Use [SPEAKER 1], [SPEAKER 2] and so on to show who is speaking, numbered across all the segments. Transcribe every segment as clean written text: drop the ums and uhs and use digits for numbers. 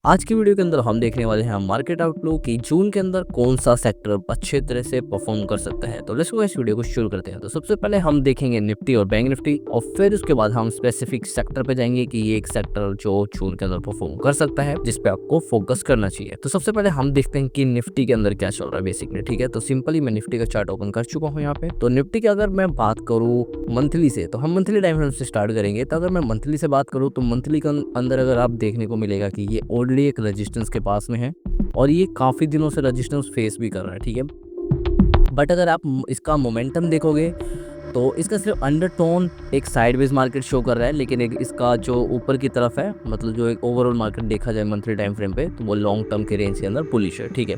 [SPEAKER 1] आज की वीडियो के अंदर हम देखने वाले हैं मार्केट आउटलुक कि जून के अंदर कौन सा सेक्टर अच्छे तरह से परफॉर्म कर सकता है। तो लेट्स गो इस वीडियो को शुरू करते हैं। तो सबसे पहले हम देखेंगे निफ्टी और बैंक निफ्टी और फिर उसके बाद हम स्पेसिफिक सेक्टर पे जाएंगे कि ये एक सेक्टर जो जून के अंदर परफॉर्म कर सकता है जिस पे आपको फोकस करना चाहिए। तो सबसे पहले हम देखते हैं कि निफ्टी के अंदर क्या चल रहा है बेसिकली। ठीक है, तो सिंपली मैं निफ्टी का चार्ट ओपन कर चुका हूँ यहाँ पे। तो निफ्टी की अगर मैं बात करूँ मंथली से, तो हम मंथली टाइम फ्रेम से स्टार्ट करेंगे। तो अगर मैं मंथली से बात करूँ तो मंथली के अंदर अगर आप देखने को मिलेगा कि ये ऑलरेडी एक रेजिस्टेंस के पास में है और ये काफ़ी दिनों से रेजिस्टेंस फेस भी कर रहा है। ठीक है, बट अगर आप इसका मोमेंटम देखोगे तो इसका सिर्फ अंडरटोन एक साइडवेज मार्केट शो कर रहा है, लेकिन एक इसका जो ऊपर की तरफ है, मतलब जो एक ओवरऑल मार्केट देखा जाए मंथली टाइम फ्रेम पे, तो वो लॉन्ग टर्म के रेंज के अंदर बुलिश है। ठीक है,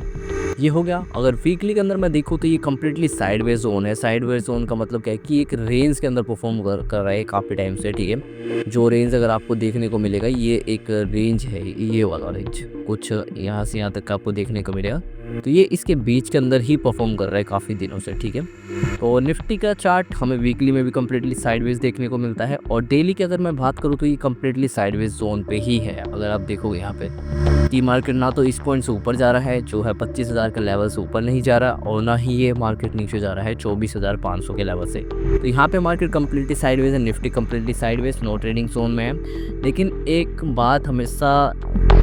[SPEAKER 1] ये हो गया। अगर वीकली के अंदर मैं देखूँ तो ये कम्प्लीटली साइडवेज जोन है। साइडवेज जोन का मतलब क्या है कि एक रेंज के अंदर परफॉर्म कर रहा है काफ़ी टाइम से। ठीक है, जो रेंज अगर आपको देखने को मिलेगा ये एक रेंज है, ये वाला रेंज कुछ यहाँ से यहाँ तक आपको देखने को मिलेगा। तो ये इसके बीच के अंदर ही परफॉर्म कर रहा है काफ़ी दिनों से। ठीक है, तो निफ्टी का चार्ट हमें वीकली में भी कम्प्लीटली साइडवेज देखने को मिलता है और डेली की अगर मैं बात करूँ तो ये कम्प्लीटली साइडवेज जोन पे ही है। अगर आप देखोगे यहाँ पे कि मार्केट ना तो इस पॉइंट से ऊपर जा रहा है जो है 25,000 के लेवल से ऊपर नहीं जा रहा, और ना ही ये मार्केट नीचे जा रहा है 24,500 के लेवल से। तो यहाँ पे मार्केट कम्प्लीटली साइडवेज है, Nifty completely sideways no trading zone में है। लेकिन एक बात हमेशा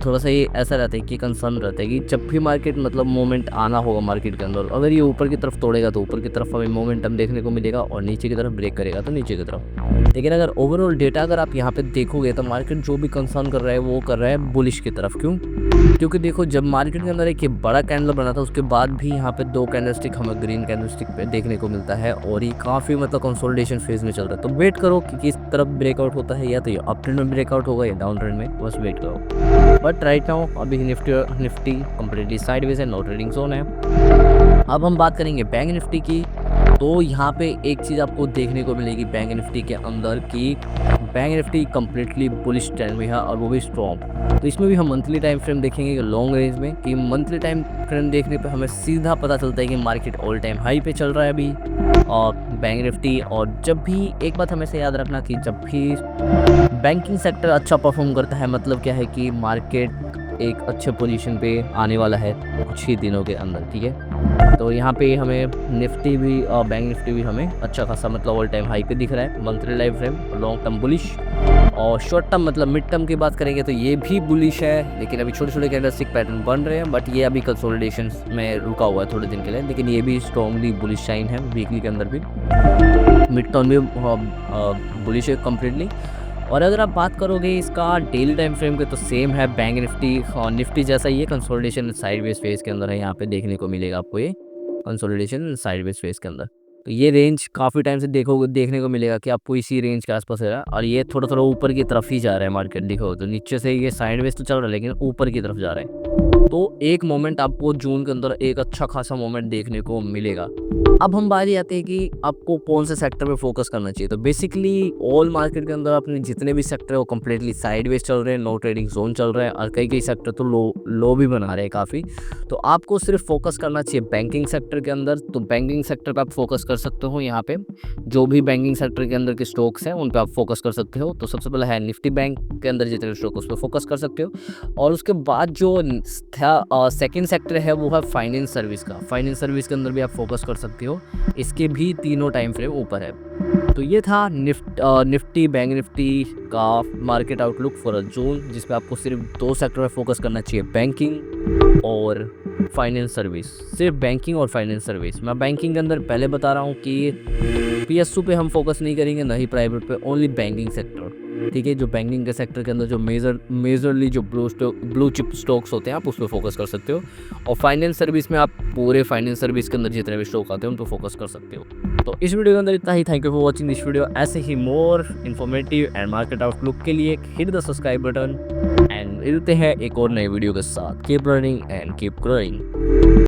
[SPEAKER 1] थोड़ा सा ये ऐसा रहता है कि कंसर्न रहता है कि जब भी मार्केट मतलब मोमेंट आना होगा मार्केट के अंदर, अगर ये ऊपर की तरफ तोड़ेगा तो ऊपर की तरफ हमें मोमेंटम देखने को मिलेगा और नीचे की तरफ ब्रेक करेगा तो नीचे की तरफ। लेकिन अगर ओवरऑल डेटा अगर आप यहाँ पे देखोगे तो मार्केट जो भी कंसर्न कर रहा है वो कर रहा है बुलिश की तरफ। क्यों? क्योंकि देखो जब मार्केट के अंदर एक ये बड़ा कैंडल बना था उसके बाद भी यहाँ पे दो कैंडलस्टिक हमें ग्रीन कैंडलस्टिक पे देखने को मिलता है और ये काफ़ी मतलब कंसोलिडेशन फेज में चल रहा है। तो वेट करो कि किस तरफ ब्रेकआउट होता है, या तो ये अप ट्रेंड में ब्रेकआउट होगा या डाउन ट्रेंड में, बस वेट करो। बट राइट नाउ अभी निफ्टी कम्प्लीटली साइडवेज है, नो ट्रेडिंग जोन है। अब हम बात करेंगे बैंक निफ्टी की। तो यहाँ पे एक चीज़ आपको देखने को मिलेगी बैंक निफ्टी के अंदर कि bank Nifty completely bullish trend में है और वो भी स्ट्रॉन्ग। तो इसमें भी हम मंथली टाइम फ्रेम देखेंगे लॉन्ग रेंज में कि मंथली टाइम फ्रेम देखने पे हमें सीधा पता चलता है कि मार्केट ऑल टाइम हाई पे चल रहा है अभी और बैंक निफ्टी। और जब भी एक बात हमेशा याद रखना कि जब भी बैंकिंग सेक्टर अच्छा परफॉर्म करता है मतलब क्या है कि मार्केट एक अच्छे पोजीशन पे आने वाला है कुछ ही दिनों के अंदर। ठीक है, तो यहाँ पे हमें निफ्टी भी और बैंक निफ्टी भी हमें अच्छा खासा मतलब ऑल टाइम हाई पे दिख रहा है monthly time frame, long term bullish. और शॉर्ट टर्म मतलब मिड टर्म की बात करेंगे तो ये भी बुलिश है, लेकिन अभी छोटे छोटे कैंडलस्टिक पैटर्न बन रहे हैं, बट ये अभी कंसोलिडेशन में रुका हुआ है थोड़े दिन के लिए। लेकिन ये भी स्ट्रॉन्गली बुलिश साइन है वीकली के अंदर भी, मिड टर्म भी बुलिश है कम्प्लीटली। और अगर आप बात करोगे इसका डेली टाइम फ्रेम के तो सेम है बैंक निफ्टी और निफ्टी जैसा ही है, कंसोलिडेशन साइडवेज फेज के अंदर है। यहाँ पे देखने को मिलेगा आपको ये कंसोलिडेशन साइडवेज फेज के अंदर। तो ये रेंज काफ़ी टाइम से देखने को मिलेगा कि आपको इसी रेंज के आसपास है और ये थोड़ा थोड़ा ऊपर की तरफ ही जा रहा है मार्केट। देखो तो नीचे से ये साइडवेज तो चल रहा है लेकिन ऊपर की तरफ जा रहा है। तो एक मोमेंट आपको जून के अंदर एक अच्छा खासा मोमेंट देखने को मिलेगा। अब हम बारी आते हैं कि आपको कौन से सेक्टर पे फोकस करना चाहिए। तो बेसिकली ऑल मार्केट के अंदर अपने जितने भी सेक्टर है वो कम्प्लीटली साइडवेज चल रहे हैं, नो ट्रेडिंग जोन चल रहा है और कई सेक्टर तो लो भी बना रहे हैं काफ़ी। तो आपको सिर्फ फोकस करना चाहिए बैंकिंग सेक्टर के अंदर। तो बैंकिंग सेक्टर पे आप फोकस कर सकते हो। यहाँ पे जो भी बैंकिंग सेक्टर के अंदर के स्टॉक्स हैं उन पे आप फोकस कर सकते हो। तो सबसे पहले है निफ्टी बैंक के अंदर जितने स्टॉक उस पर फोकस कर सकते हो। और उसके बाद जो सेकेंड सेक्टर है वो है फाइनेंस सर्विस का। फाइनेंस सर्विस के अंदर भी आप फोकस कर सकते हो, इसके भी तीनों टाइम फ्रेम ऊपर है। तो ये था निफ्टी बैंक निफ्टी का मार्केट आउटलुक फॉर जून, जिसपे आपको सिर्फ दो सेक्टर में फोकस करना चाहिए, बैंकिंग और फाइनेंस सर्विस। सिर्फ बैंकिंग और फाइनेंस सर्विस। मैं बैंकिंग के अंदर पहले बता रहा हूँ कि पीएसयू पे हम फोकस नहीं करेंगे, ना ही प्राइवेट पे, ओनली बैंकिंग सेक्टर। ठीक है, जो बैंकिंग के सेक्टर के अंदर जो मेजरली जो ब्लू चिप स्टॉक्स होते हैं आप उस पर फोकस कर सकते हो। और फाइनेंस सर्विस में आप पूरे फाइनेंस सर्विस के अंदर जितने भी स्टॉक आते हैं उन पर फोकस कर सकते हो। तो इस वीडियो के अंदर इतना ही। Thank you for watching this video. ऐसे ही more informative and market outlook के लिए hit the subscribe button and मिलते हैं एक और नई वीडियो के साथ। Keep learning and keep growing.